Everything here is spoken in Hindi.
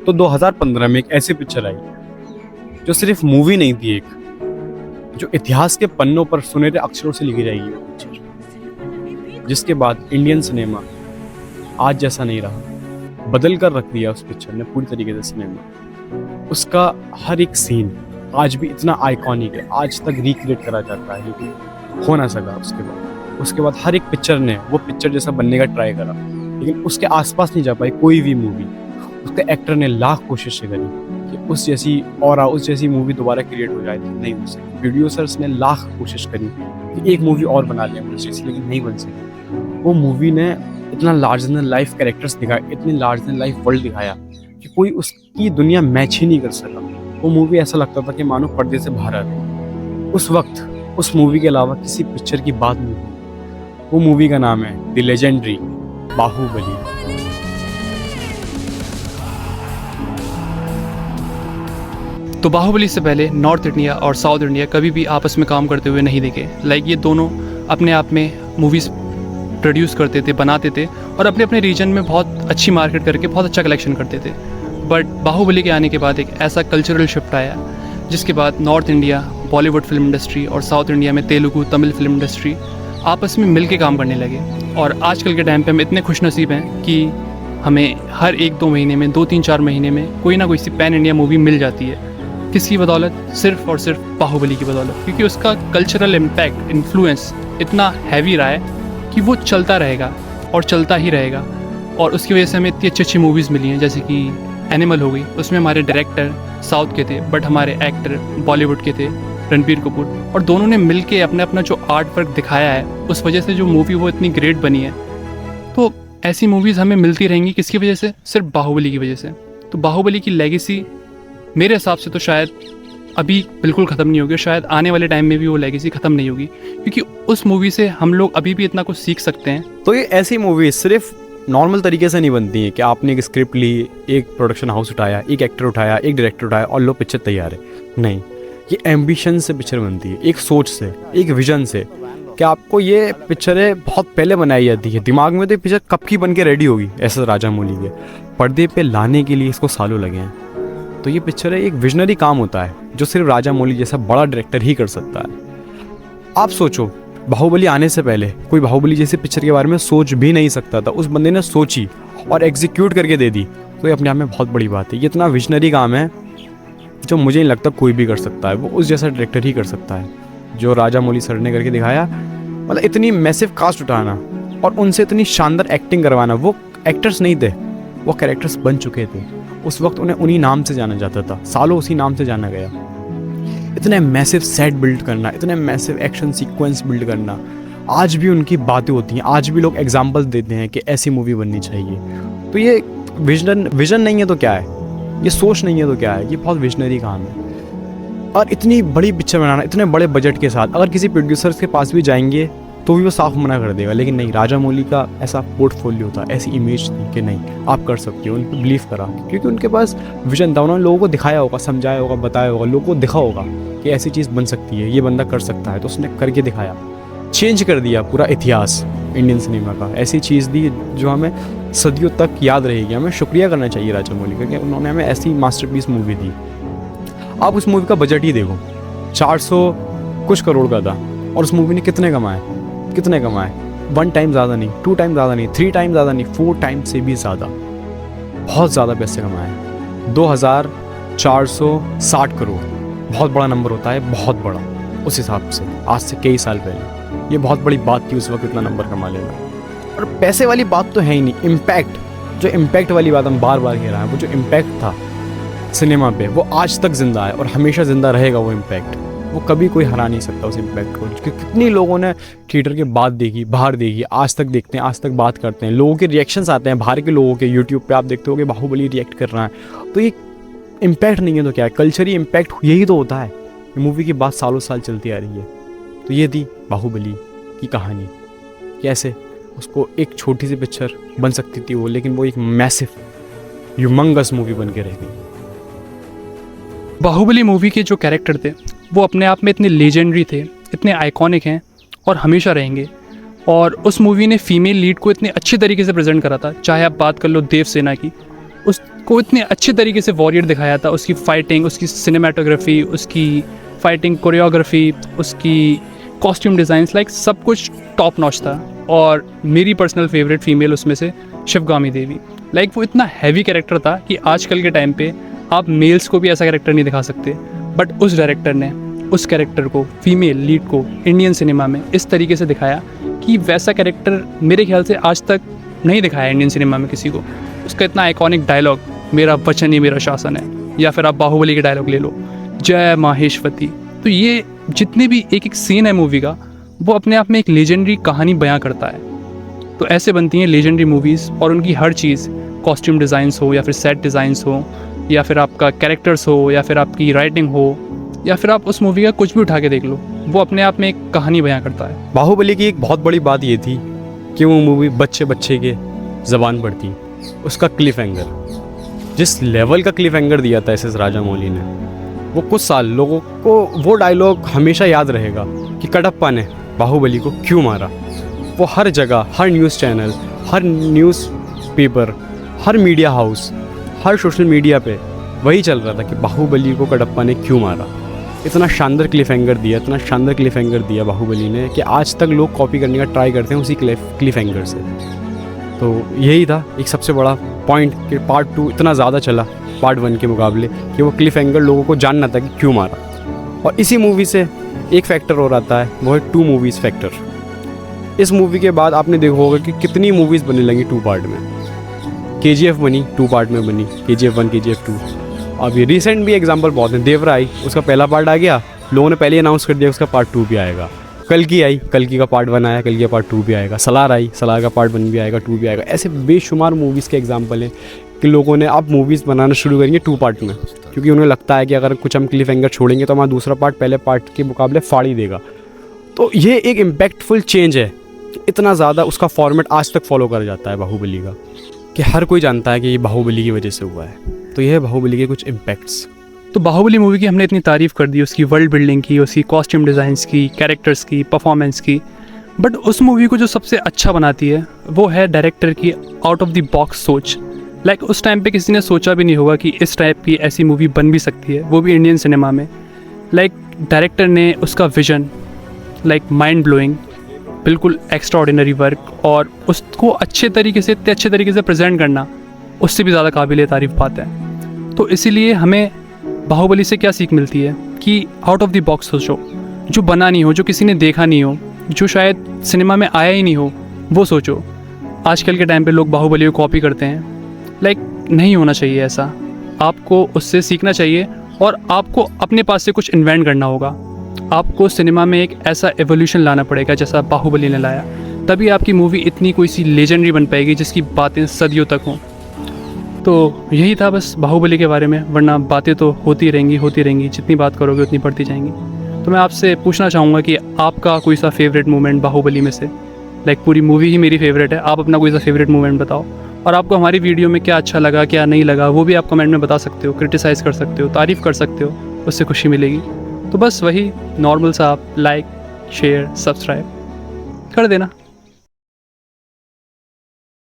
तो 2015 में एक ऐसी पिक्चर आई जो सिर्फ मूवी नहीं थी, एक जो इतिहास के पन्नों पर सुनहरे अक्षरों से लिखी जाएगी वो पिक्चर, जिसके बाद इंडियन सिनेमा आज जैसा नहीं रहा, बदल कर रख दिया उस पिक्चर ने पूरी तरीके से सिनेमा। उसका हर एक सीन आज भी इतना आइकॉनिक है, आज तक रिक्रिएट करा जाता है, लेकिन हो ना सका। उसके बाद हर एक पिक्चर ने वो पिक्चर जैसा बनने का ट्राई करा, लेकिन उसके आसपास नहीं जा पाई कोई भी मूवी। उसके एक्टर ने लाख कोशिशें करी कि उस जैसी और उस जैसी मूवी दोबारा क्रिएट हो जाए, नहीं हो सकी। प्रोड्यूसर्स ने लाख कोशिश करी कि एक मूवी और बना लें उस जैसी, लेकिन नहीं बन सकी। वो मूवी ने इतना लार्जर देन लाइफ कैरेक्टर्स दिखाया, इतनी लार्जर देन लाइफ वर्ल्ड दिखाया कि कोई उसकी दुनिया मैच ही नहीं कर सका। वो मूवी ऐसा लगता था कि मानो पर्दे से बाहर आ रही। उस वक्त उस मूवी के अलावा किसी पिक्चर की बात नहीं हुई। वो मूवी का नाम है द लेजेंडरी बाहुबली। तो बाहुबली से पहले नॉर्थ इंडिया और साउथ इंडिया कभी भी आपस में काम करते हुए नहीं देखे। ये दोनों अपने आप में मूवीज़ प्रोड्यूस करते थे, बनाते थे और अपने अपने रीजन में बहुत अच्छी मार्केट करके बहुत अच्छा कलेक्शन करते थे। बट बाहुबली के आने के बाद एक ऐसा कल्चरल शिफ्ट आया जिसके बाद north India Bollywood film industry और साउथ इंडिया में तेलुगु तमिल फिल्म इंडस्ट्री आपस में मिल के काम करने लगे। और आजकल के टाइम पे हम इतने खुशनसीब हैं कि हमें हर 1-2 महीने में 2-3-4 महीने में कोई ना कोई सी पैन इंडिया मूवी मिल जाती है। किसकी बदौलत? सिर्फ और सिर्फ बाहुबली की बदौलत, क्योंकि उसका कल्चरल इम्पैक्ट, इन्फ्लुएंस इतना हैवी रहा है कि वो चलता रहेगा और चलता ही रहेगा। और उसकी वजह से हमें इतनी अच्छी अच्छी मूवीज़ मिली हैं, जैसे कि एनिमल हो गई। उसमें हमारे डायरेक्टर साउथ के थे बट हमारे एक्टर बॉलीवुड के थे, रणबीर कपूर, और दोनों ने मिल के अपना अपना जो आर्ट वर्क दिखाया है, उस वजह से जो मूवी वो इतनी ग्रेट बनी है। तो ऐसी मूवीज़ हमें मिलती रहेंगी, किसकी वजह से? सिर्फ बाहुबली की वजह से। तो बाहुबली की लेगेसी मेरे हिसाब से तो शायद अभी बिल्कुल ख़त्म नहीं होगी, शायद आने वाले टाइम में भी वो लेगेसी ख़त्म नहीं होगी, क्योंकि उस मूवी से हम लोग अभी भी इतना कुछ सीख सकते हैं। तो ये ऐसी मूवी सिर्फ नॉर्मल तरीके से नहीं बनती है कि आपने एक स्क्रिप्ट ली, एक प्रोडक्शन हाउस उठाया, एक एक्टर उठाया, एक डायरेक्टर उठाया और लो पिक्चर तैयार है। नहीं, ये एम्बिशन से पिक्चर बनती है, एक सोच से, एक विजन से कि आपको ये पिक्चरें बहुत पहले बनाई जाती है। दिमाग में तो पिक्चर कब की बन के रेडी होगी, ऐसा राजामौली के पर्दे पे लाने के लिए इसको सालों लगे हैं। तो ये पिक्चर एक विजनरी काम होता है जो सिर्फ राजामौली जैसा बड़ा डायरेक्टर ही कर सकता है। आप सोचो, बाहुबली आने से पहले कोई बाहुबली जैसी पिक्चर के बारे में सोच भी नहीं सकता था। उस बंदे ने सोची और एग्जीक्यूट करके दे दी, तो ये अपने आप में बहुत बड़ी बात है। ये इतना विजनरी काम है जो मुझे नहीं लगता कोई भी कर सकता है। वो उस जैसा डायरेक्टर ही कर सकता है जो राजामौली सर ने करके दिखाया। मतलब इतनी मैसिव कास्ट उठाना और उनसे इतनी शानदार एक्टिंग करवाना। वो एक्टर्स नहीं थे, वो कैरेक्टर्स बन चुके थे। उस वक्त उन्हें उन्हीं नाम से जाना जाता था, सालों उसी नाम से जाना गया। इतने मैसिव सेट बिल्ड करना, इतने मैसिव एक्शन सीक्वेंस बिल्ड करना, आज भी उनकी बातें होती हैं, आज भी लोग एग्जाम्पल देते हैं कि ऐसी मूवी बननी चाहिए। तो ये विजन नहीं है तो क्या है, ये सोच नहीं है तो क्या है, ये बहुत विजनरी काम है। और इतनी बड़ी पिक्चर बनाना इतने बड़े बजट के साथ, अगर किसी प्रोड्यूसर्स के पास भी जाएंगे तो भी वो साफ मना कर देगा। लेकिन नहीं, राजामौली का ऐसा पोर्टफोलियो था, ऐसी इमेज थी कि नहीं आप कर सकते हो, उन पर बिलीव करा, क्योंकि उनके पास विजन था। उन्होंने लोगों को दिखाया होगा, समझाया होगा, बताया होगा, लोगों को दिखा होगा कि ऐसी चीज़ बन सकती है, ये बंदा कर सकता है। तो उसने करके दिखाया, चेंज कर दिया पूरा इतिहास इंडियन सिनेमा का। ऐसी चीज़ दी जो हमें सदियों तक याद रहेगी। हमें शुक्रिया करना चाहिए राजामौली का कि उन्होंने हमें ऐसी मास्टरपीस मूवी दी। आप उस मूवी का बजट ही देखो, 400 कुछ करोड़ का था और उस मूवी ने कितने कमाए? 1 टाइम ज़्यादा नहीं, 2 टाइम ज़्यादा नहीं, 3 टाइम ज़्यादा नहीं, 4 टाइम से भी ज़्यादा, बहुत ज़्यादा पैसे कमाए। 2460 करोड़ बहुत बड़ा नंबर होता है, बहुत बड़ा उस हिसाब से, आज से कई साल पहले ये बहुत बड़ी बात थी उस वक्त इतना नंबर कमा लेना। और पैसे वाली बात तो है ही नहीं, इम्पैक्ट, जो इम्पैक्ट वाली बात हम बार बार कह रहे हैं, वो जो इम्पैक्ट था सिनेमा पे वो आज तक जिंदा है और हमेशा ज़िंदा रहेगा। वो इम्पैक्ट वो कभी कोई हरा नहीं सकता उस इम्पैक्ट को। कितनी लोगों ने थिएटर के बाद देखी, बाहर देखी, आज तक देखते हैं, आज तक बात करते हैं। लोगों के रिएक्शंस आते हैं बाहर के लोगों के, यूट्यूब पे आप देखते हो कि बाहुबली रिएक्ट कर रहा है। तो ये इम्पैक्ट नहीं है तो क्या है? कल्चरी इम्पैक्ट यही तो होता है। मूवी की बात सालों साल चलती आ रही है। तो ये थी बाहुबली की कहानी, कैसे उसको एक छोटी सी पिक्चर बन सकती थी वो, लेकिन वो एक मैसिव ह्यूमंगस मूवी बन के रह गई। बाहुबली मूवी के जो कैरेक्टर थे वो अपने आप में इतने लेजेंडरी थे, इतने आइकॉनिक हैं और हमेशा रहेंगे। और उस मूवी ने फीमेल लीड को इतने अच्छे तरीके से प्रेजेंट करा था। चाहे आप बात कर लो देव सेना की, को इतने अच्छे तरीके से वॉरियर दिखाया था, उसकी फ़ाइटिंग, उसकी सिनेमाटोग्राफी, उसकी फ़ाइटिंग कोरियोग्राफी, उसकी कॉस्ट्यूम डिज़ाइंस, लाइक सब कुछ टॉप नॉच था। और मेरी पर्सनल फेवरेट फीमेल उसमें से शिवगामी देवी। लाइक वो इतना हैवी कैरेक्टर था कि आजकल के टाइम पे आप मेल्स को भी ऐसा कैरेक्टर नहीं दिखा सकते, बट उस डायरेक्टर ने उस कैरेक्टर को, फीमेल लीड को, इंडियन सिनेमा में इस तरीके से दिखाया कि वैसा कैरेक्टर मेरे ख्याल से आज तक नहीं दिखाया इंडियन सिनेमा में किसी को। उसका इतना आइकॉनिक डायलॉग, मेरा वचन ही मेरा शासन है, या फिर आप बाहुबली के डायलॉग ले लो, जय माहेश्वती। तो ये जितने भी एक एक सीन है मूवी का, वो अपने आप में एक लेजेंडरी कहानी बयां करता है। तो ऐसे बनती हैं लेजेंडरी मूवीज़, और उनकी हर चीज़, कॉस्ट्यूम डिज़ाइंस हो या फिर सेट डिज़ाइंस हो या फिर आपका कैरेक्टर्स हो या फिर आपकी राइटिंग हो या फिर आप उस मूवी का कुछ भी उठा के देख लो, वो अपने आप में एक कहानी बयां करता है। बाहुबली की एक बहुत बड़ी बात ये थी कि वो मूवी बच्चे बच्चे के ज़बान पर थी। उसका क्लिफ हैंगर, जिस लेवल का क्लिफ हैंगर दिया था एस.एस. राजामौली ने, वो कुछ साल लोगों को वो डायलॉग हमेशा याद रहेगा कि कटप्पा ने बाहुबली को क्यों मारा। वो हर जगह, हर न्यूज़ चैनल, हर न्यूज़ पेपर, हर मीडिया हाउस, हर सोशल मीडिया पे वही चल रहा था कि बाहुबली को कटप्पा ने क्यों मारा। इतना शानदार क्लिफ हैंगर दिया, इतना शानदार क्लिफ हैंगर दिया बाहुबली ने कि आज तक लोग कॉपी करने का ट्राई करते हैं उसी क्लिफ हैंगर से। तो यही था एक सबसे बड़ा पॉइंट कि पार्ट 2 इतना ज़्यादा चला पार्ट 1 के मुकाबले कि वो क्लिफ हैंगर लोगों को जानना था कि क्यों मारा। और इसी मूवी से एक फैक्टर और आता है, वो है 2 मूवीज़ फैक्टर। इस मूवी के बाद आपने देखा होगा कि कितनी मूवीज़ बनने लगी 2 पार्ट में। KGF बनी 2 पार्ट में बनी, KGF 1, KGF 2। अब ये रिसेंट भी एग्जांपल बहुत हैं। देवरा आई, उसका पहला पार्ट आ गया, लोगों ने पहले ही अनाउंस कर दिया उसका पार्ट 2 भी आएगा। कल्कि आई, कल्कि का पार्ट 1 आया, कल्कि का पार्ट 2 भी आएगा। सलार आई, सलार का पार्ट 1 भी आएगा, 2 भी आएगा। ऐसे बेशुमार मूवीज़ के एग्जाम्पल हैं कि लोगों ने अब मूवीज़ बनाना शुरू करेंगे 2 पार्ट में, क्योंकि उन्हें लगता है कि अगर कुछ हम क्लिफ हैंगर छोड़ेंगे तो हमारा दूसरा पार्ट पहले पार्ट के मुकाबले फाड़ ही देगा। तो ये एक इम्पैक्टफुल चेंज है। इतना ज़्यादा उसका फॉर्मेट आज तक फॉलो करा जाता है बाहुबली का कि हर कोई जानता है कि ये बाहुबली की वजह से हुआ है। तो ये है बाहुबली के कुछ इम्पैक्ट्स। तो बाहुबली मूवी की हमने इतनी तारीफ़ कर दी, उसकी वर्ल्ड बिल्डिंग की, उसकी कॉस्ट्यूम डिज़ाइंस की, कैरेक्टर्स की, परफॉर्मेंस की, बट उस मूवी को जो सबसे अच्छा बनाती है वो है डायरेक्टर की आउट ऑफ द बॉक्स सोच। लाइक उस टाइम पे किसी ने सोचा भी नहीं होगा कि इस टाइप की ऐसी मूवी बन भी सकती है, वो भी इंडियन सिनेमा में। लाइक डायरेक्टर ने उसका विजन, लाइक माइंड ब्लोइंग, बिल्कुल एक्स्ट्राऑर्डिनरी वर्क, और उसको अच्छे तरीके से, इतने अच्छे तरीके से प्रेजेंट करना, उससे भी ज़्यादा काबिल तारीफ़ बात है। तो इसीलिए हमें बाहुबली से क्या सीख मिलती है कि आउट ऑफ द बॉक्स सोचो, जो बना नहीं हो, जो किसी ने देखा नहीं हो, जो शायद सिनेमा में आया ही नहीं हो, वो सोचो। आजकल के टाइम पे लोग बाहुबली को कॉपी करते हैं, लाइक नहीं होना चाहिए ऐसा। आपको उससे सीखना चाहिए और आपको अपने पास से कुछ इन्वेंट करना होगा। आपको सिनेमा में एक ऐसा एवोल्यूशन लाना पड़ेगा जैसा बाहुबली ने लाया, तभी आपकी मूवी इतनी कोई सी लेजेंडरी बन पाएगी जिसकी बातें सदियों तक हों। तो यही था बस बाहुबली के बारे में, वरना बातें तो होती रहेंगी, जितनी बात करोगे उतनी बढ़ती जाएंगी। तो मैं आपसे पूछना चाहूँगा कि आपका कोई सा फेवरेट मोमेंट बाहुबली में से, लाइक पूरी मूवी ही मेरी फेवरेट है, आप अपना कोई सा फेवरेट मोमेंट बताओ। और आपको हमारी वीडियो में क्या अच्छा लगा, क्या नहीं लगा, वो भी आप कमेंट में बता सकते हो, क्रिटिसाइज़ कर सकते हो, तारीफ़ कर सकते हो, उससे खुशी मिलेगी। तो बस वही नॉर्मल सा आप लाइक, शेयर, सब्सक्राइब कर देना।